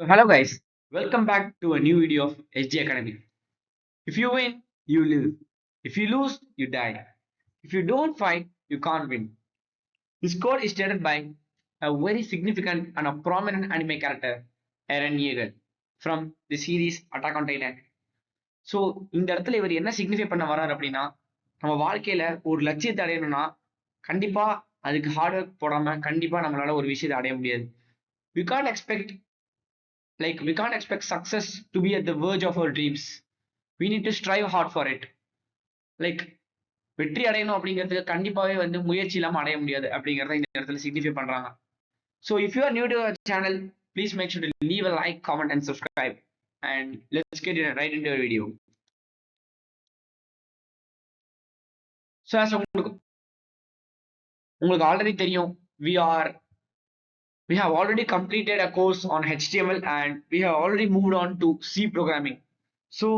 So hello guys, welcome back to a new video of SG Academy. If you win, you live. If you lose, you die. If you don't fight, you can't win. This quote is stated by a very significant and a prominent anime character, Eren Yeager, from the series Attack on Titan. So இந்த இடத்துல இவர் என்ன signify பண்ண வர்றாரு அப்படின்னா, நம்ம வாழ்க்கையில ஒரு லட்சியத்தை அடையணும்னா கண்டிப்பா அதுக்கு ஹார்ட் ஒர்க் போடாம கண்டிப்பா நம்மளால ஒரு விஷயத்தை அடைய முடியாது. We can't expect we can't expect success to be at the verge of our dreams. We need to strive hard for it. Like வெற்றி அடையணும் அப்படிங்கிறதுக்கு கண்டிப்பாவே முயற்சி இல்லாம அடைய முடியாது அப்படிங்கறத இந்த இடத்துல சிக்னிஃபை பண்றாங்க. So if you are new to our channel, please make sure to leave a like, comment and subscribe. And let's get right into our video. So as உங்களுக்கு ஆல்ரெடி தெரியும், we have already completed a course on HTML and we have already moved on to C programming. So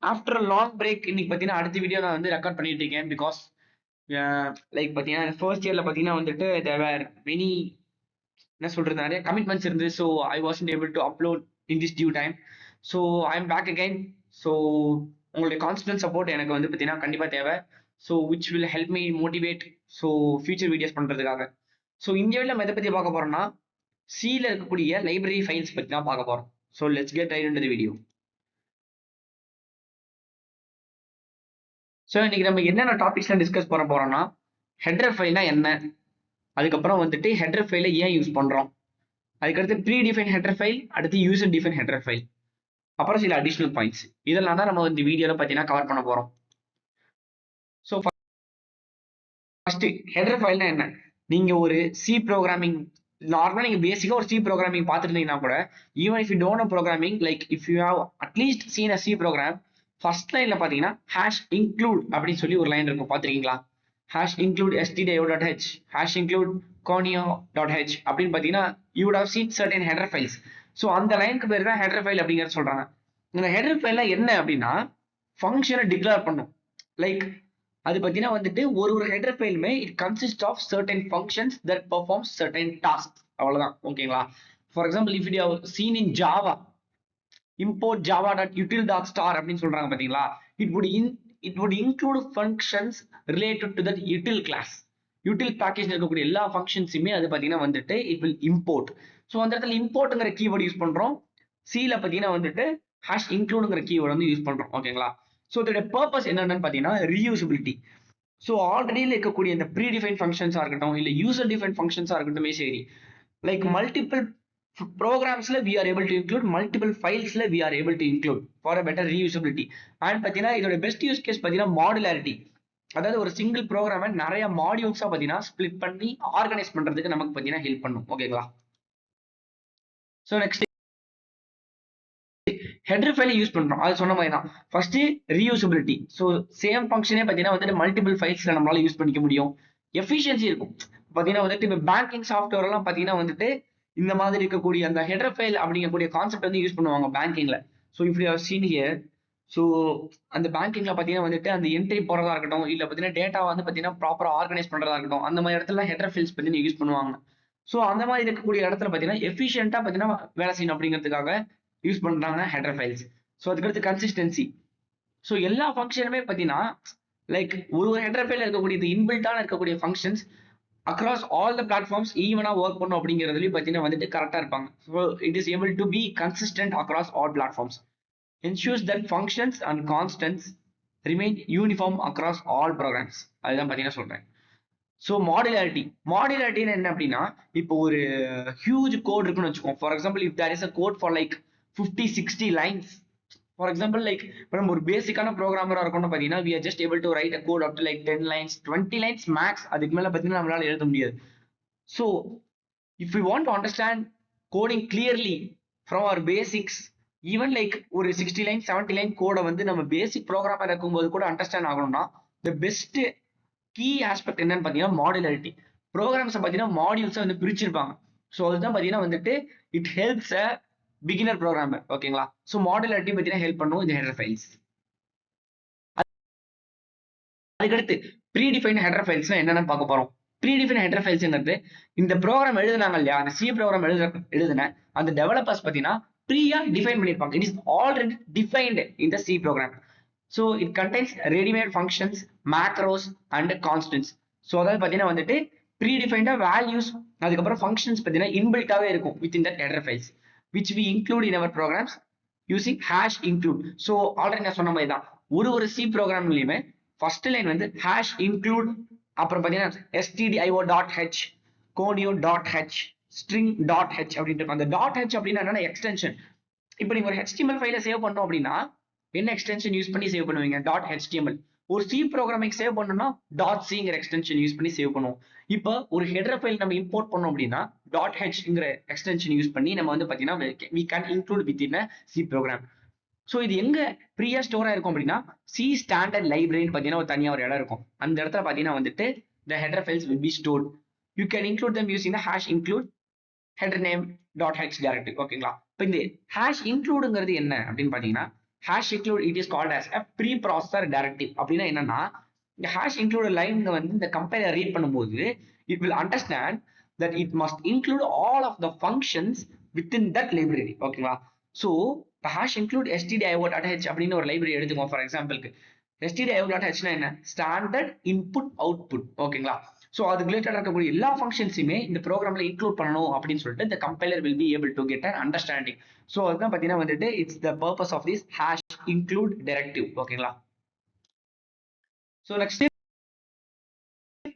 after a long break, இன்னைக்கு பார்த்தீங்கன்னா அடுத்த video நான் record பண்ணிட்டு இருக்கேன். Because பார்த்தீங்கன்னா first இயர்ல பார்த்தீங்கன்னா there were many என்ன சொல்றது நிறைய கமிட்மெண்ட்ஸ் இருந்தது. So I wasn't able to upload in this due time. So I am back again. So உங்களுடைய கான்ஸ்டன்ட் சப்போர்ட் எனக்கு பார்த்தீங்கன்னா கண்டிப்பாக தேவை. So which will help me motivate so future videos பண்ணுறதுக்காக. ஸோ இந்த வீடியோவில் நம்ம எதை பற்றி பார்க்க போறோம்னா, சியில் இருக்கக்கூடிய லைப்ரரி ஃபைல்ஸ் பற்றி தான் பார்க்க போறோம். So let's get right into the video. So இன்னைக்கு நம்ம என்னென்ன டாபிக்ஸ்லாம் டிஸ்கஸ் பண்ண போறோம்னா, ஹெடர் ஃபைல்னா என்ன, அதுக்கப்புறம் ஹெடர் ஃபைலை ஏன் யூஸ் பண்றோம், அதுக்கடுத்து ப்ரீ டிஃபைன் ஹெடர் ஃபைல், அடுத்து யூசர் டிஃபைன் ஹெடர் ஃபைல், அப்புறம் சில அடிஷனல் பாயிண்ட்ஸ். இதெல்லாம் தான் நம்ம இந்த வீடியோல பார்த்தீங்கன்னா கவர் பண்ண போறோம். ஸோ ஃபர்ஸ்ட் ஹெடர் ஃபைல்னா என்ன? நீங்க ஒரு சி ப்ரோக்ராமிங் நார்மலா நீங்க பேசிக்கா ஒரு சி ப்ரோக்ராமிங் பார்த்துருந்தீங்கன்னா கூட, even if you don't know programming, like if you have at least seen a C program, first லைன்ல பாத்தீங்கன்னா ஹேஷ் இன்க்ளூட் அப்படின்னு சொல்லி ஒரு லைன் இருக்கும், பார்த்துருக்கீங்களா? Hash include stdio.h, hash include conio.h அப்படின்னு பார்த்தீங்கன்னா you would have seen certain header files. So அந்த லைனுக்கு பேர் தான் ஹெடர் ஃபைல் அப்படிங்கிறது சொல்றாங்க. இந்த ஹெடர் ஃபைல்ல என்ன அப்படின்னா, ஃபங்க்ஷனை டிக்ளேர் பண்ணும். லைக் அது பார்த்தீங்கன்னா ஒரு ஹெடர் ஃபைலுமே it consist of certain functions that perform certain task. அவ்வளவுதான், ஓகேங்களா? For example, if you have seen in Java, import java.util.star அப்படின்னு சொல்றாங்க பாத்தீங்களா? it would include functions related to that util class. util package இருக்கக்கூடிய எல்லா ஃபங்க்ஷன்ஸுமே அது பாத்தீங்கன்னா it will import. ஸோ அந்த இடத்துல இம்போர்ட்ங்கிற கீவேர்டு யூஸ் பண்றோம். சில பாத்தீங்கன்னா ஹேஷ் இன்க்ளூடுங்கிற கீவேர்டு யூஸ் பண்றோம், ஓகேங்களா? ஸோ இதோட பர்பஸ் என்னன்னு பாத்தீங்கன்னா ரீயூசபிலிட்டி. ஸோ ஆல்ரெடி இருக்கக்கூடிய இந்த ப்ரீ டிஃபைன் ஃபங்க்ஷன்ஸா இருக்கட்டும், இல்ல யூசர் டிஃபைன் ஃபங்க்ஷன்ஸா இருக்கட்டும், சரி, லைக் மல்டிபிள் ப்ரோக்ராம்ஸ்ல we are able to include, multiple ஃபைல்ஸ்ல we are able to include for a better reusability. And பார்த்தீங்கன்னா இதோட பெஸ்ட் யூஸ் கேஸ் பார்த்தீங்கன்னா மாடுலாரிட்டி. அதாவது ஒரு சிங்கிள் ப்ரோக்ராமை நிறைய மாடியூல்ஸா பார்த்தீங்கன்னா ஸ்பிளிட் பண்ணி ஆர்கனைஸ் பண்றதுக்கு நமக்கு பார்த்தீங்கன்னா ஹெல்ப் பண்ணும், ஓகேங்களா? So next header file use பண்றோம், அது சொன்ன மாதிரி தான். First reusability. ஸோ சேம் ஃபங்க்ஷனே பார்த்தீங்கன்னா மல்டிபிள் ஃபைல்ஸ்ல நம்மளால யூஸ் பண்ணிக்க முடியும். எஃபிஷியன்சி இருக்கும். பார்த்தீங்கன்னா இப்போ பேங்கிங் சாஃப்ட்வேர் எல்லாம் பார்த்தீங்கன்னா இந்த மாதிரி இருக்கக்கூடிய அந்த ஹெடர் ஃபைல் அப்படிங்கக்கூடிய கான்செப்ட் யூஸ் பண்ணுவாங்க பேங்கிங்ல. So if you have seen here, so அந்த பேங்கிங்ல பார்த்தீங்கன்னா அந்த என்ட்ரி போறதா இருக்கட்டும், இல்ல பார்த்தீங்கன்னா டேட்டா பார்த்தீங்கன்னா ப்ராப்பரா ஆர்கனைஸ் பண்றதா இருக்கட்டும், அந்த மாதிரி இடத்துல ஹெடர் ஃபைல்ஸ் பார்த்தீங்கன்னா யூஸ் பண்ணுவாங்க. ஸோ அந்த மாதிரி இருக்கக்கூடிய இடத்துல பார்த்தீங்கன்னா எஃபிஷியன்ட்டா பார்த்தீங்கன்னா வேலை செய்யணும் அப்படிங்கிறதுக்காக யூஸ் பண்றாங்க ஹெடர் ஃபைல்ஸ். ஸோ அதுக்கடுத்து கன்சிஸ்டன்சி. ஸோ எல்லா ஃபங்க்ஷனுமே பார்த்தீங்கன்னா லைக் ஒரு ஹெடர் ஃபைல் இருக்கக்கூடிய இன்பில்ட்டான இருக்கக்கூடிய functions across all the platforms ஈவனா ஒர்க் பண்ணும் அப்படிங்கிறதுலயும் பார்த்தீங்கன்னா கரெக்டா இருப்பாங்க. So it is able to be consistent across all platforms, ensures that functions and constants remain uniform across all programs. அதுதான் பார்த்தீங்கன்னா சொல்றேன். ஸோ மாடுலாரிட்டின்னு என்ன அப்படின்னா, இப்போ ஒரு ஹியூஜ் கோட் இருக்குன்னு வச்சுக்கோம். For example, if there is a code for like 50-60 lines. For example, like இப்போ நம்ம ஒரு பேசிக்கான ப்ரோக்ராமரா இருக்கணும் பார்த்தீங்கன்னா we are just able to write a code up to like 10 lines, 20 lines max. அதுக்கு மேல பார்த்தீங்கன்னா நம்மளால எழுத முடியாது. So if we want to understand coding clearly from our basics, even like ஒரு 60 line 70 line கோடை நம்ம பேசிக் ப்ரோக்ராமர் இருக்கும்போது கூட அண்டர்ஸ்டாண்ட் ஆகணும்னா the best key aspect என்னன்னு பார்த்தீங்கன்னா மாடுலாரிட்டி. ப்ரோக்ராம்ஸை பார்த்தீங்கன்னா மாடியூல்ஸை பிரிச்சிருப்பாங்க. ஸோ அதுதான் பார்த்தீங்கன்னா it helps a beginner programmer, ஓகேங்களா? ஸோ மாடுலாரிட்டி பார்த்தீங்கன்னா ஹெல்ப் பண்ணும் இந்த ஹெடர் ஃபைல்ஸ். அதுக்கடுத்து ப்ரீ டிஃபைன் ஹெடர் ஃபைல்ஸ்னா என்னன்னு பார்க்க போறோம். ப்ரீடிஃபைன் ஹெடர் ஃபைல்ஸ்ங்கிறது இந்த ப்ரோக்ராம் எழுதுனாங்க இல்லையா, அந்த சி ப்ரோக்ராம் எழுதுன அந்த டெவலப்பர்ஸ் பார்த்தீங்கன்னா ப்ரீயா டிஃபைன் பண்ணியிருப்பாங்க. It is already defined in the C program. So it contains readymade functions, macros and constants. So அதாவது பார்த்தீங்கன்னா வந்துட்டு ப்ரீடிஃபைன்டா வேல்யூஸ், அதுக்கப்புறம் ஃபங்க்ஷன்ஸ் பார்த்தீங்கன்னா இன்பில்ட்டாவே இருக்கும் with in that header files which we include in our programs using hash include. So already நான் சொன்ன மாதிரி தான், ஒரு சி ப்ரோக்ராம்லையுமே ஃபர்ஸ்ட் லைன் வந்து hash include, அப்புறம் பார்த்தீங்கன்னா stdio.h, conio.h, string.h அப்படின்ட்டு அந்த .h அப்படின்னா என்னன்னா எக்ஸ்டென்ஷன். இப்போ நீங்க ஒரு HTML ஃபைலை சேவ் பண்ணோம் அப்படின்னா என்ன எக்ஸ்டென்ஷன் யூஸ் பண்ணி சேவ் பண்ணுவீங்க? .html. ஒரு சி ப்ரோக்ராமிங் சேவ் பண்ணணும்னா .cங்கிற எக்ஸ்டென்ஷன் யூஸ் பண்ணி சேவ் பண்ணுவோம். இப்போ ஒரு ஹெடர் ஃபைல் நம்ம இம்போர்ட் பண்ணோம் அப்படின்னா .hங்கிற எக்ஸ்டென்ஷன் யூஸ் பண்ணி நம்ம வந்து பார்த்தீங்கன்னா we can include within a C program. So இது எங்க ப்ரீயா ஸ்டோரா இருக்கும் அப்படின்னா சி ஸ்டாண்டர்ட் லைப்ரரின்னு பார்த்தீங்கன்னா ஒரு தனியாக ஒரு இடம் இருக்கும். அந்த இடத்துல பார்த்தீங்கன்னா வந்துட்டு the header files will be stored. You can include them using the hash include header name .h directory. ஓகேங்களா? இப்போ இந்த hash includeங்கிறது என்ன அப்படின்னு பார்த்தீங்கன்னா hash include it is called as a preprocessor directive. அப்படின்னா என்னன்னா இந்த hash include லைன் வந்து இந்த கம்பைலர் ரீட் பண்ணும்போது it will understand that it must include all of the functions within that library. ஓகேங்களா? ஸோ இப்போ hash include stdio.h அப்படின்னு ஒரு லைப்ரரி எடுத்துக்கோம் ஃபார் எக்ஸாம்பிளுக்கு. stdio.hனா என்ன? Standard input output. ஓகேங்களா? ஸோ அது ரிலேட்டட் இருக்கக்கூடிய எல்லா ஃபங்க்ஷன்ஸுமே இந்த ப்ரோக்ராம்ல இன்க்ளூட் பண்ணணும் அப்படின்னு சொல்லிட்டு இந்த compiler will be able to get an understanding. So அதுதான் பார்த்தீங்கன்னா வந்துட்டு it's the purpose of this hash include directive. ஓகேங்களா? So next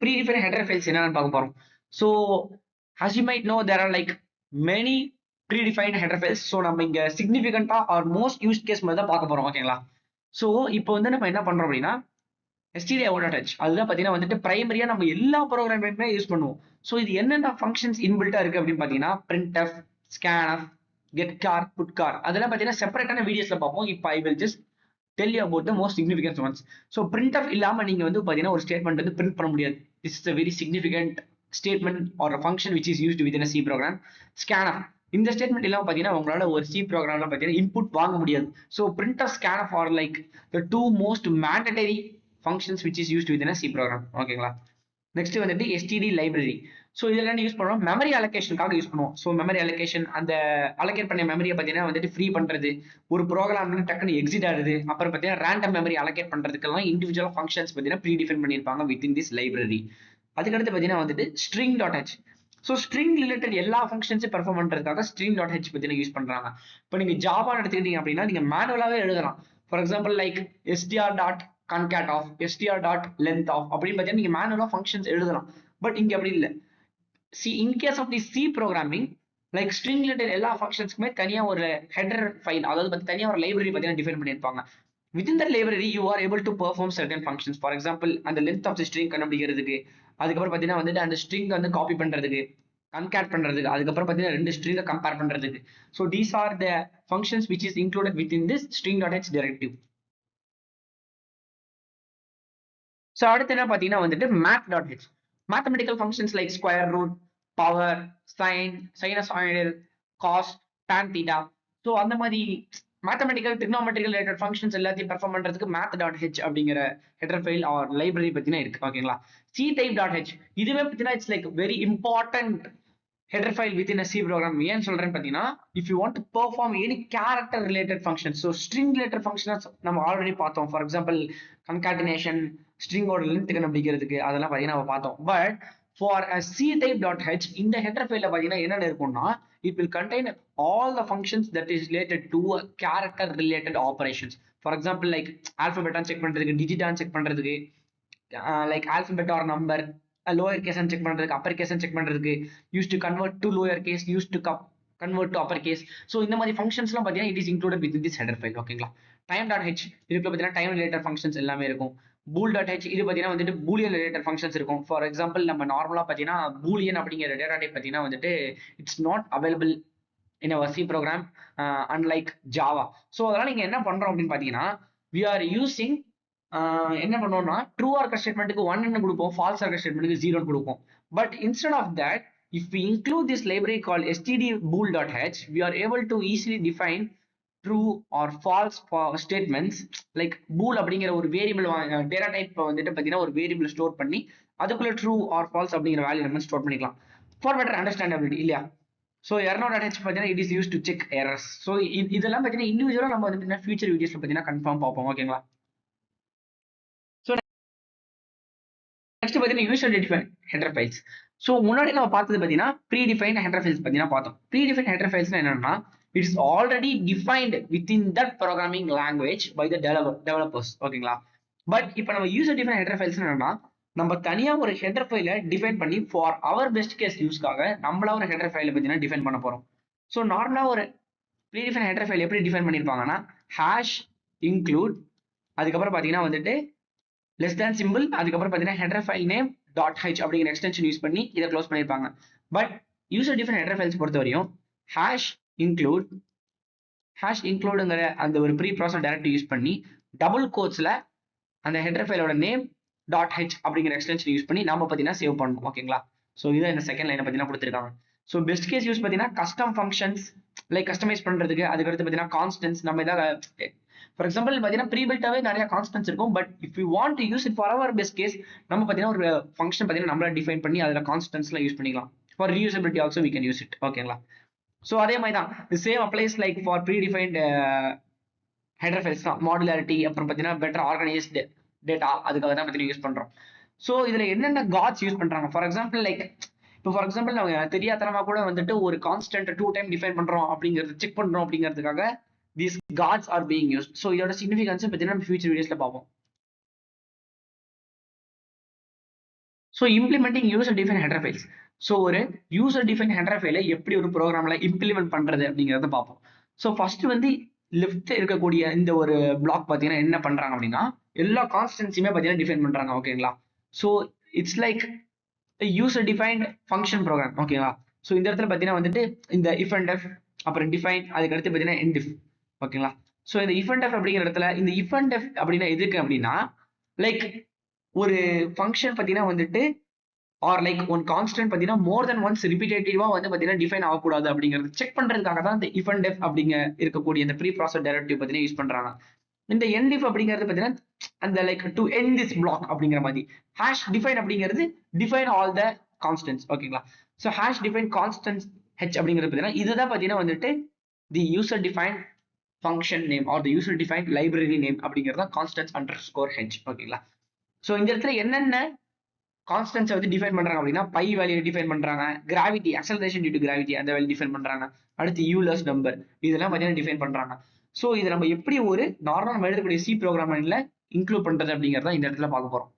predefine header files என்னன்னு பார்க்க போறோம். So as you might know there are like many predefined header files. So நம்ம இங்க சிக்னிஃபிகண்டா R most use case மாதிரி தான் பார்க்க போறோம். ஓகேங்களா? ஸோ இப்போ வந்து நம்ம என்ன பண்றோம் அப்படின்னா stdio.h அதுதான் பார்த்தீங்கன்னா வந்துட்டு பிரைமரியா நம்ம எல்லா ப்ரோக்ராமுமே யூஸ் பண்ணுவோம். ஸோ இது என்னென்ன ஃபங்க்ஷன்ஸ் இன்பில்ட்டா இருக்கு அப்படின்னு பார்த்தீங்கன்னா printf, scanf, getchar, putchar அதெல்லாம் பார்த்தீங்கன்னா செப்பரேட்டான வீடியோஸ்ல பார்ப்போம். இப்போ I will just tell you about the most significant ones. So printf இல்லாம நீங்க வந்து பார்த்தீங்கன்னா ஒரு ஸ்டேட்மெண்ட் வந்து பிரிண்ட் பண்ண முடியாது. This is a very significant statement or a function which is used within a C program. scanf இந்த statement இல்லாம பார்த்தீங்கன்னா உங்களால ஒரு சி ப்ரோக்ராம்ல பார்த்தீங்கன்னா இன்புட் வாங்க முடியாது. So printf, scanf are like the two most mandatory functions which is used within a C program. ஓகேங்களா? நெக்ஸ்ட் வந்துட்டு std லைப்ரரி. ஸோ இதெல்லாம் யூஸ் பண்ணுவோம் மெமரி அலோகேஷனுக்காக யூஸ் பண்ணுவோம். ஸோ மெமரி அலோகேஷன் அந்த அலோகேட் பண்ண மெமரியை பார்த்தீங்கன்னா வந்துட்டு ஃப்ரீ பண்றது, ஒரு ப்ரோக்ராம் டக்குன்னு எக்ஸிட் ஆகுது, அப்புறம் பார்த்தீங்கன்னா ரேண்டம் மெமரி அலோகேட் பண்றதுக்கெல்லாம் இண்டிவிஜுவல் ஃபங்க்ஷன்ஸ் பார்த்தீங்கன்னா ப்ரீ டிஃபைன் பண்ணியிருப்பாங்க வித்தின் திஸ் லைப்ரரி. அதுக்கடுத்து பார்த்தீங்கன்னா வந்துட்டு string.h. ஸோ ஸ்ட்ரிங் ரிலேட்டட் எல்லா ஃபங்க்ஷன்ஸும் பெர்ஃபார்ம் பண்றதுக்காக string.h பார்த்தீங்கன்னா யூஸ் பண்றாங்க. இப்போ நீங்க ஜாவா எடுத்துக்கிட்டீங்க அப்படின்னா நீங்க மேனுவலாவே எழுதலாம். For example like str.concat of, str.length of அப்படின்னு பார்த்தீங்கன்னா நீங்க மேனுவலா ஃபங்க்ஷன்ஸ் எழுதலாம். பட் இங்க அப்படி இல்லை. in case of the C programming, like string related எல்லா ஃபங்க்ஷன்ஸ்க்குமே தனியா ஒரு ஹெடர் ஃபைல், அதாவது தனியா ஒரு லைப்ரரி பார்த்தீங்கன்னா டிஃபைன் பண்ணியிருப்பாங்க. within that library you are able to perform certain functions. for example அந்த length of the string கண்டுபிடிக்கிறதுக்கு, அதுக்கப்புறம் பார்த்தீங்கன்னா வந்துட்டு அந்த ஸ்ட்ரிங் வந்து காப்பி பண்றதுக்கு, கன்கேட் பண்றதுக்கு, அதுக்கப்புறம் பார்த்தீங்கன்னா ரெண்டு ஸ்ட்ரிங்கை கம்பேர் பண்றதுக்கு. So these are the functions which is included within this string.h directive. So அடுத்து என்ன பார்த்தீங்கன்னா வந்துட்டு math.h. mathematical functions like square root, power, sin, sinusoidal, cos, tan theta. So அந்த மாதிரி மேத்தமெட்டிக்கல் ட்ரிக்னோமெட்ரிக்கல் ரிலேட்டட் ஃபங்க்ஷன்ஸ் எல்லாத்தையும் பெர்ஃபார்ம் பண்றதுக்கு math.h அப்படிங்கிற header file R library பார்த்தீங்கன்னா இருக்கு. ஓகேங்களா? ctype.h இதுவே பார்த்தீங்கன்னா it's like very important header file within a C program. ஏன் சொல்றேன்னு பார்த்தீங்கன்னா if you want to perform any character related functions, so string related functions நம்ம ஆல்ரெடி பார்த்தோம். ஃபார் எக்ஸாம்பிள் concatenation, ஸ்ட்ரிங்கோட லென்த் கண்டுபிடிக்கிறதுக்கு அதெல்லாம் பார்த்தீங்கன்னா நம்ம பார்த்தோம். பட் ஃபார் a ctype.h இந்த header file பார்த்தீங்கன்னா என்னென்ன இருக்கும்னா it will contain all the functions that is related to a character related operations. For example like alphabet check பண்றதுக்கு, digit செக் பண்றதுக்கு, like alphabet or number, lower case check பண்றதுக்கு, upper case check பண்றதுக்கு, use to convert to lower case, use to convert to upper case. So இந்த மாதிரி ஃபங்க்ஷன்ஸ்லாம் பார்த்தீங்கன்னா it is included with this header file. ஓகேங்களா? time.h இதுக்குள்ள பார்த்தீங்கன்னா time related functions எல்லாமே இருக்கும். bool.h இது பார்த்தீங்கன்னா வந்துட்டு பூலியன் ரிலேட்டட் ஃபங்க்ஷன்ஸ் இருக்கும். ஃபார் எக்ஸாம்பிள் நம்ம நார்மலாக பார்த்தீங்கன்னா பூலியன் அப்படிங்கிற டேட்டா டைப் பார்த்தீங்கன்னா வந்துட்டு it's not available in our C program unlike Java. So அதெல்லாம் நீங்க என்ன பண்றோம் அப்படின்னு பார்த்தீங்கன்னா we are using என்ன பண்ணுவோம்னா ட்ரூ ஆர்கர் ஸ்டேட்மெண்ட்டுக்கு 1 கொடுப்போம், ஃபால்ஸ் ஆர்கர் ஸ்டேட்மெண்ட்டுக்கு 0 கொடுப்போம். But instead of that if we include this library called stdbool.h we are able to easily define true or false statements like bool அப்படிங்கிற ஒரு வேரியபிள் டேட்டா டைப் வந்துட்டு பார்த்தீங்கன்னா ஒரு வேரியபிள் ஸ்டோர் பண்ணி அதுக்குள்ள ட்ரூ ஆர் ஃபால்ஸ் அப்படிங்கிற value நம்ம store பண்ணிக்கலாம் ஃபார் பெட்டர் அண்டர்ஸ்டாண்டபிலிட்டி இல்லையா. ஸோ எரர்.h பார்த்தீங்கன்னா it is use to check errors. So இதெல்லாம் பார்த்தீங்கன்னா இண்டிவிஜுவலாக நம்ம வந்து ஃபியூச்சர் வீடியோஸ்ல பார்த்தீங்கன்னா கன்ஃபார்ம் பார்ப்போம். ஓகேங்களா. ஸோ நெக்ஸ்ட் பார்த்தீங்கன்னா user define header files. So முன்னாடி நம்ம பார்த்தது பார்த்தீங்கன்னா ப்ரீ டிஃபைன் ஹெடர் ஃபைல்ஸ் பார்த்தீங்கன்னா பார்த்தோம். ப்ரீ டிஃபைன் ஹெடர் ஃபைல்ஸ்னா என்னன்னா it's already defined within that programming language by the developers. ஓகேங்களா. பட் இப்போ நம்ம யூசர் டிஃபைன் ஹெடர் ஃபைல்ஸ் என்னன்னா நம்ம தனியா ஒரு ஹெடர் ஃபைலை டிஃபைன் பண்ணி ஃபார் அவர் பெஸ்ட் கேஸ் யூஸ்க்காக நம்மளா ஒரு ஹெடர் ஃபைலை பார்த்தீங்கன்னா டிஃபைன் பண்ண போறோம். ஸோ நார்மலா ஒரு ப்ரீ டிஃபைன் ஹெடர் ஃபைல் எப்படி டிஃபைன் பண்ணியிருப்பாங்கன்னா ஹேஷ் இன்க்ளூட் அதுக்கப்புறம் பார்த்தீங்கன்னா வந்துட்டு லெஸ் தேன் சிம்பிள் அதுக்கப்புறம் பார்த்தீங்கன்னா ஹெடர் ஃபைல் நேம் .h அப்படிங்கிற எக்ஸ்டென்ஷன் யூஸ் பண்ணி இதை க்ளோஸ் பண்ணியிருப்பாங்க. But user define header files பொறுத்த வரையும் ஹேஷ் இன்க்ளூடுங்கிற அந்த ஒரு ப்ரீ ப்ராசஸ் டைரக்ட் யூஸ் பண்ணி டபுள் கோட்ஸ்ல அந்த ஹெடர் ஃபைலோட நேம் .h அப்படிங்கிற எக்ஸ்டென்ஷன் யூஸ் பண்ணி நாம பார்த்தீங்கன்னா சேவ் பண்ணணும். ஓகேங்களா. ஸோ இதை இந்த செகண்ட் லைனை பார்த்தீங்கன்னா கொடுத்துருக்காங்க. ஸோ பெஸ்ட் கேஸ் யூஸ் பார்த்தீங்கன்னா கஸ்டம் ஃபங்க்ஷன்ஸ் லைக் கஸ்டமைஸ் பண்றதுக்கு அதுக்கடுத்து பார்த்தீங்கன்னா கான்ஸ்டன்ஸ் நம்ம ஏதாவது ஃபார் எக்ஸாம்பிள் பார்த்தீங்கன்னா ப்ரீபில்ட்டாவே நிறைய கான்ஸ்டன்ஸ் இருக்கும். But if you want to use it for our best case நம்ம பார்த்தீங்கன்னா ஒரு ஃபங்க்ஷன் பார்த்தீங்கன்னா நம்மளா டிஃபைன் பண்ணி அதில் கான்ஸ்டன்ஸ்லாம் யூஸ் பண்ணிக்கலாம். For reusability also we can use it. ஓகேங்களா. ஸோ அதே மாதிரி தான் the same applies like for predefined header files தான் மாடுலாரிட்டி அப்புறம் பார்த்தீங்கன்னா பெட்டர் ஆர்கனைஸ்டு டேட்டா அதுக்காக தான் பார்த்தீங்கன்னா யூஸ் பண்றோம். ஸோ இதுல என்னென்ன காட்ஸ் யூஸ் பண்றாங்க ஃபார் எக்ஸாம்பிள் லைக் இப்போ ஃபார் எக்ஸாம்பிள் நம்ம தெரியாதனமா கூட வந்துட்டு ஒரு கான்ஸ்டன்ட் 2 டைம் டிஃபைன் பண்றோம் அப்படிங்கிறது செக் பண்றோம் அப்படிங்கிறதுக்காக these guards are being used. So இதோட சிக்னிஃபிகன்ஸ் பார்த்தீங்கன்னா நம்ம ஃபியூச்சர் வீடியோஸ்ல பார்ப்போம். So implementing user define header files. So ஒரு யூசர் டிஃபைன் ஹெடர் ஃபைலை எப்படி ஒரு ப்ரோக்ராம்ல இம்ப்ளிமெண்ட் பண்றது அப்படிங்கிறத பார்ப்போம். ஸோ ஃபர்ஸ்ட் வந்து லெஃப்ட் இருக்கக்கூடிய இந்த ஒரு பிளாக் பார்த்தீங்கன்னா என்ன பண்றாங்க அப்படின்னா எல்லா கான்ஸ்டன்ஸுமே பார்த்தீங்கன்னா டிஃபைன் பண்றாங்க. ஓகேங்களா. So it's like user defined function program. ஓகேவா. ஸோ இந்த இடத்துல பார்த்தீங்கன்னா வந்துட்டு இந்த இஃப் அண்ட் எஃப் அப்புறம் டிஃபைன் அதுக்கு அடுத்து பார்த்தீங்கன்னா எண்ட் இஃப். ஓகேங்களா. ஸோ இந்த இஃப் அண்ட் எஃப் அப்படிங்கிற இடத்துல இந்த இஃப் அண்ட் எஃப் அப்படின்னா எதுக்கு அப்படின்னா லைக் ஒரு ஃபங்க்ஷன் பார்த்தீங்கன்னா வந்துட்டு ஆர் லைக் ஒன் கான்ஸ்டன்ட் பார்த்தீங்கன்னா மோர் தென் ஒன்ஸ் ரிப்பீட்டேட்டிவா வந்து பார்த்தீங்கன்னா டிஃபைன் ஆகக்கூடாது அப்படிங்கிறது செக் பண்றதுக்காக தான் இந்த இஃப் அண்ட் எஃப் அப்படிங்க இருக்கக்கூடிய இந்த ப்ரீ ப்ராசஸ் டைரக்டிவ் பார்த்தீங்கன்னா யூஸ் பண்றாங்க. இந்த எண்ட் இஃப் அப்படிங்கிறது பார்த்தீங்கன்னா அந்த like to end this block அப்படிங்கிற மாதிரி ஹேஷ் டிஃபைன் அப்படிங்கிறது டிஃபைன் ஆல் த கான்ஸ்டன்ட்ஸ். ஓகேங்களா. So hash define constants H அப்படிங்கிறது பார்த்தீங்கன்னா இதுதான் பார்த்தீங்கன்னா வந்துட்டு the user define function name or the user define library name அப்படிங்கிறது தான் கான்ஸ்டன்ஸ் அண்டர்ஸ்கோர் ஹெச். ஓகேங்களா. ஸோ இந்த இடத்துல என்னென்ன கான்ஸ்டன்ஸை வந்து டிஃபைன் பண்றாங்க அப்படின்னா பை வேல்யூ டிஃபைன் பண்றாங்க, gravity acceleration due to gravity அந்த வேல்யூ டிஃபைன் பண்றாங்க, அடுத்து யூலர்ஸ் நம்பர் இதெல்லாம் பார்த்தீங்கன்னா டிஃபைன் பண்றாங்க. ஸோ இதை நம்ம எப்படி ஒரு நார்மலாக நம்ம எழுதக்கூடிய சி ப்ரோக்ராமிங்ல இன்க்ளூட் பண்றது அப்படிங்கிறத இந்த இடத்துல பார்க்க போறோம்.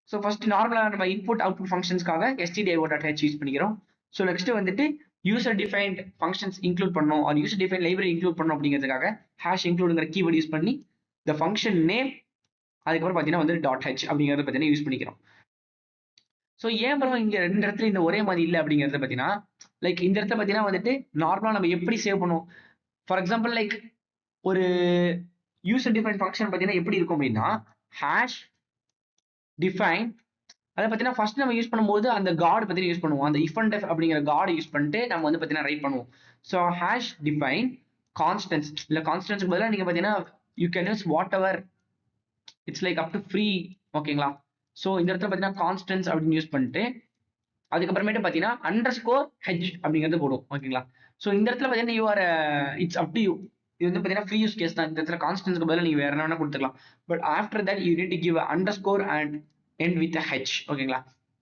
ஸோ ஃபர்ஸ்ட் நார்மலாக நம்ம இன்புட் அவுட்புட் ஃபங்க்ஷன்ஸ்க்காக stdio.h யூஸ் பண்ணிக்கிறோம். ஸோ நெக்ஸ்ட் வந்துட்டு யூசர் டிஃபைன்ட் ஃபங்க்ஷன்ஸ் இன்க்ளூட் பண்ணணும் R user define library include பண்ணணும் அப்படிங்கிறதுக்காக ஹேஷ் இன்க்ளூடுங்கிற கீவேர்ட் யூஸ் பண்ணி த ஃபங்க்ஷன் நேம் அதுக்கப்புறம் பார்த்தீங்கன்னா வந்து .h அப்படிங்கிறத பார்த்தீங்கன்னா யூஸ் பண்ணிக்கிறோம். ஸோ ஏன் ப்ரோ இங்க ரெண்டு இடத்துல இந்த ஒரே மாதிரி இல்லை அப்படிங்கிறத பார்த்தீங்கன்னா லைக் இந்த இடத்துல பார்த்தீங்கன்னா வந்துட்டு நார்மலாக நம்ம எப்படி சேவ் பண்ணுவோம் ஃபார் எக்ஸாம்பிள் லைக் ஒரு யூசர் டிஃபைன் ஃபங்க்ஷன் பார்த்தீங்கன்னா எப்படி இருக்கும் அப்படின்னா ஹேஷ் டிஃபைன் அதை பார்த்தீங்கன்னா ஃபர்ஸ்ட் நம்ம யூஸ் பண்ணும்போது அந்த கார்டு பார்த்தீங்கன்னா யூஸ் பண்ணுவோம். அந்த இஃப் அண்ட் எஃப் அப்படிங்கிற கார்டு யூஸ் பண்ணிட்டு நம்ம வந்து பார்த்தீங்கன்னா ரைட் பண்ணுவோம். ஸோ ஹேஷ் டிஃபைன் கான்ஸ்டன்ஸ் இல்லை கான்ஸ்டன்ஸ்க்கு பதிலாக நீங்கள் பார்த்தீங்கன்னா you can use what ever it's like up to free. ஓகேங்களா. ஸோ இந்த இடத்துல பார்த்தீங்கன்னா கான்ஸ்டன்ஸ் அப்படின்னு யூஸ் பண்ணிட்டு அதுக்கப்புறமேட்டு பார்த்தீங்கன்னா அண்டர்ஸ்கோர் ஹெச் அப்படிங்கிறது போடும். ஓகேங்களா. ஸோ இந்த இடத்துல பார்த்தீங்கன்னா you are it's up to you. இது வந்து பார்த்தீங்கன்னா ஃப்ரீ யூஸ் கேஸ் தான். இந்த இடத்துல கான்ஸ்டன்ஸ்க்கு பதிலாக நீங்கள் வேற என்ன வேணா கொடுத்துக்கலாம். But after that you need to give underscore and end with a h. ஓகேங்களா.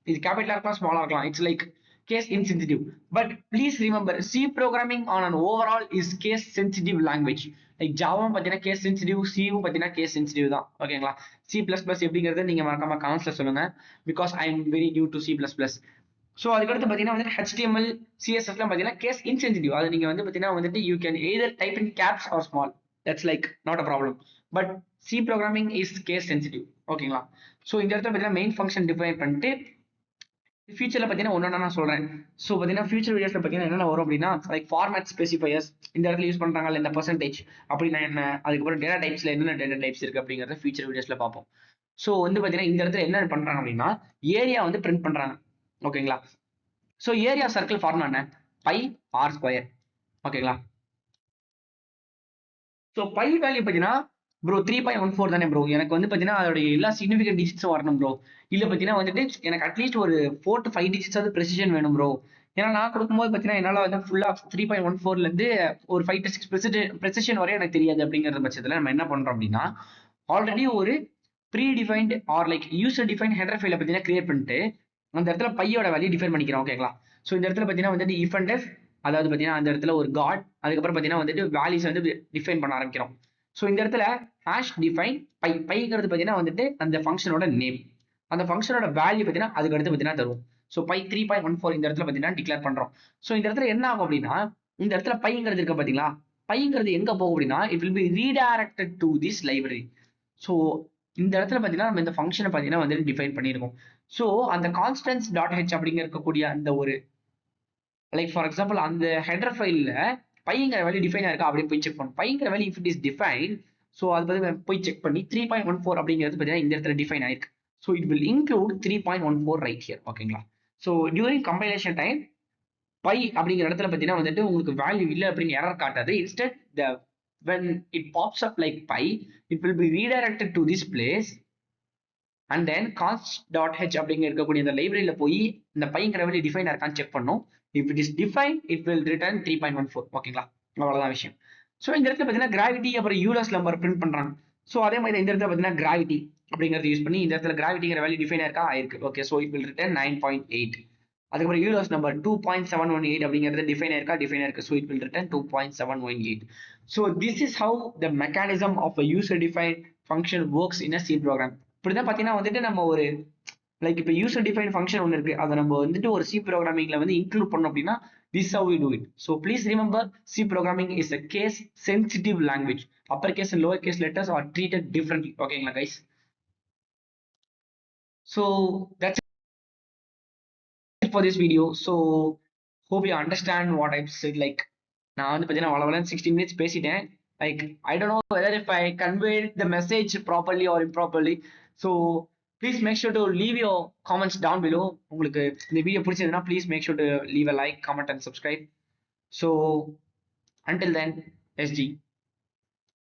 இது கேபிட்டலா இருக்கலாம் ஸ்மாலா இருக்கலாம். It's like case insensitive. But please remember C programming on an overall is case sensitive language. Like ஜாவாவும் பார்த்தீங்கன்னா கேஸ் சென்சிட்டிவ், சியும் பார்த்தீங்கன்னா case sensitive தான். ஓகேங்களா. C++ எப்படிங்கிறது நீங்க மறக்காம கமெண்ட்ஸ்ல சொல்லுங்க. Because I am very new to C++. So அதுக்கடுத்து பார்த்தீங்கன்னா வந்துட்டு HTML CSSலாம் பார்த்தீங்கன்னா கேஸ் இன்சென்சிட்டிவ். அது நீங்க வந்து பார்த்தீங்கன்னா வந்துட்டு you can either type in caps or small. That's like not a problem. But C programming is case sensitive. ஓகேங்களா. ஸோ இந்த இடத்துல பார்த்தீங்கன்னா மெயின் ஃபங்க்ஷன் டிஃபைன் பண்ணிட்டு ஃபியூச்சர்ல பார்த்தீங்கன்னா ஒன்று நான் சொல்றேன். ஸோ பார்த்தீங்கன்னா ஃபியூச்சர் வீடியோஸ்ல பார்த்தீங்கன்னா என்னென்ன வரும் அப்படின்னா லைக் ஃபார்மேட் ஸ்பெசிஃபையர்ஸ் இந்த இடத்துல யூஸ் பண்றாங்கல்ல இந்த பர்சன்டேஜ் அப்படின்னா என்ன, அதுக்கப்புறம் டேட்டா டைப்ஸ்ல என்னென்ன டேட்டா டைப்ஸ் இருக்கு அப்படிங்கிறத ஃபியூச்சர் வீடியோஸ்ல பார்ப்போம். ஸோ வந்து பார்த்தீங்கன்னா இந்த இடத்துல என்ன பண்றாங்க அப்படின்னா ஏரியா வந்து பிரிண்ட் பண்றாங்க. ஓகேங்களா. ஸோ ஏரியா சர்க்கிள் ஃபார்முலா என்ன பை ஆர் ஸ்கொயர். ஓகேங்களா. ஸோ பை வேல்யூ பார்த்தீங்கன்னா ப்ரோ 3.14 தானே ப்ரோ. எனக்கு வந்து பார்த்தீங்கன்னா அதோட எல்லா சிக்னிஃபிகன்ட் டிஜிட்ஸும் வரணும் ப்ரோ. இல்ல பார்த்தீங்கன்னா வந்துட்டு எனக்கு அட்லீஸ்ட் ஒரு 4 to 5 டிஜிட்ஸ் ஆவது ப்ரெசிஷன் வேணும் ப்ரோ. ஏன்னா நான் கொடுக்கும்போது பார்த்தீங்கன்னா என்னால வந்து ஃபுல்லா 3.14ல இருந்து ஒரு 5 to 6 ப்ரெசிஷன் வரையும் எனக்கு தெரியாது. அப்படிங்கிற பட்சத்துல நம்ம என்ன பண்றோம் அப்படின்னா, ஆல்ரெடி ஒரு predefined or like user define header ஃபைல பார்த்தீங்கன்னா கிரியேட் பண்ணிட்டு அந்த இடத்துல பையோட வேல்யூ டிஃபைன் பண்ணிக்கிறோம். ஓகேங்களா? ஸோ இந்த இடத்துல பார்த்தீங்கன்னா வந்துட்டு இஃப் அண்ட் எஃப், அதாவது பார்த்தீங்கன்னா அந்த இடத்துல ஒரு காட், அதுக்கப்புறம் பார்த்தீங்கன்னா வந்துட்டு வேல்யூஸ் வந்து டிஃபைன் பண்ண ஆரம்பிக்கிறோம். ஸோ இந்த இடத்துல ஹேஷ் டிஃபைன் பை, பைங்கிறது பார்த்தீங்கன்னா வந்துட்டு அந்த ஃபங்க்ஷனோட நேம், அந்த ஃபங்க்ஷனோட வேல்யூ பார்த்தீங்கன்னா அதுக்கு அடுத்து பார்த்தீங்கன்னா தரும். ஸோ பை 3.14 இந்த இடத்துல பார்த்தீங்கன்னா டிக்ளேர் பண்றோம். ஸோ இந்த இடத்துல என்ன ஆகும் அப்படின்னா, இந்த இடத்துல பைங்கிறது இருக்க பார்த்தீங்களா, பைங்கிறது எங்க போகும் அப்படின்னா it will be redirected to this library. So இந்த இடத்துல பார்த்தீங்கன்னா நம்ம இந்த ஃபங்க்ஷனை பார்த்தீங்கன்னா வந்து டிஃபைன் பண்ணியிருக்கோம். ஸோ அந்த கான்ஸ்டன்ஸ் டாட் ஹெச் அப்படிங்க இருக்கக்கூடிய அந்த ஒரு லைக் ஃபார் எக்ஸாம்பிள் அந்த ஹெடர் ஃபைல்ல பையங்கிற வேல்யூ டிஃபைன் ஆயிருக்கா அப்படின்னு போய் செக் பண்ணும். பையங்கிற value if it is define, so அது வந்து போய் செக் பண்ணி 3.14 அப்படிங்கிறது பார்த்தீங்கன்னா இந்த இடத்துல டிஃபைன் ஆயிருக்கு. So it will include 3.14 right here. ஓகேங்களா? So during compilation time by அப்படிங்கிற இடத்துல பார்த்தீங்கன்னா வந்துட்டு உங்களுக்கு வேல்யூ இல்லை அப்படின்னு எரர் காட்டாது. Instead the when it pops up like pi, it will be redirected to this place and then const.h அப்படிங்க இருக்கக்கூடிய இந்த லைப்ரரியில போய் இந்த பைங்கிற வேல்யூ டிஃபைன் இருக்கான்னு செக் பண்ணும். If it is define it will return 3.14. ஓகேங்களா? அவ்வளவுதான் விஷயம். ஸோ இந்த இடத்துல பார்த்தீங்கன்னா கிராவிட்டி அப்புறம் யூலஸ் நம்பர் பிரிண்ட் பண்றாங்க. ஸோ அதே மாதிரி இந்த இடத்துல பார்த்தீங்கன்னா கிராவிட்டி அப்படிங்கிறது யூஸ் பண்ணி இந்த இடத்துல கிராவிட்டிங்கிற வேல்யூ டிஃபைன் இருக்கா ஆயிருக்கு. Okay, so it will return 9.8. அதுக்கப்புறம் யூலஸ் நம்பர் 2.718 அப்படிங்கிறது டிஃபைன் இருக்கு. So it will return 2.718. So this is how the mechanism of a user define function works in a C program. இப்படிதான் பார்த்தீங்கன்னா வந்துட்டு நம்ம ஒரு லைக் இப்போ யூசர் டிஃபைன் ஃபங்க்ஷன் ஒன்று இருக்கு, அதை நம்ம வந்துட்டு ஒரு சி ப்ரோக்ராமிங்ல வந்து இன்க்ளூட் பண்ணோம் அப்படின்னா this how we do it. So please remember, C programming is a case sensitive language. Uppercase and lowercase letters are treated differently. Okay, guys. So that's it for this video. So hope you understand what I've said. Like நான் வந்து பார்த்தீங்கன்னா 16 minutes பேசிட்டேன். Like I don't know whether if I conveyed the message properly or improperly. So please make sure to leave your comments down below. உங்களுக்கு இந்த video பிடிச்சதுன்னா please make sure to leave a like, comment and subscribe. So until then, SG.